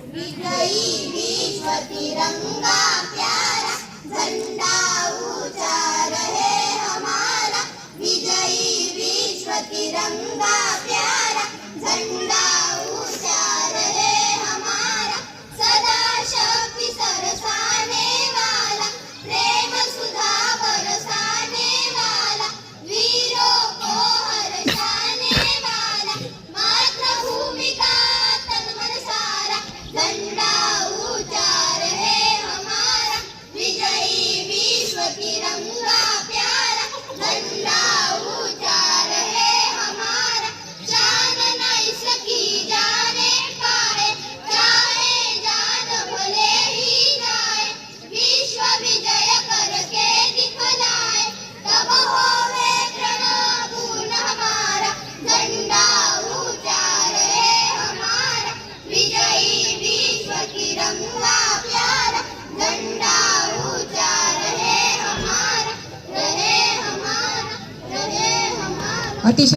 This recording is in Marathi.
विजयी विश्व तिरंगा प्यारा, झंडा ऊंचा रहे हमारा। विजयी विश्व तिरंगा प्यारा, झंडा ऊंचा रहे हमारा। सदा शक्ति सरसाने वाला, प्रेम सुधा बरसाने वाला, वीरों को हर्षाने वाला, मातृभूमि का तन मन सारा। झंडा ऊंचा रहे हमारा, विजयी विश्व तिरंगा प्यारा, झंडा ऊंचा रहे हमारा। जान नहीं सकी जाने पाए, चाहे जान भले ही जाए। विश्व विजय करके दिखलाए, तब होवे प्रणपूर्ण हमारा। झंडा ऊंचा रहे हमारा, विजयी विश्व तिरंगा प्यारा, झंडा ऊंचा रहे हमारा, रहे हमारा, रहे हमारा। अतिशय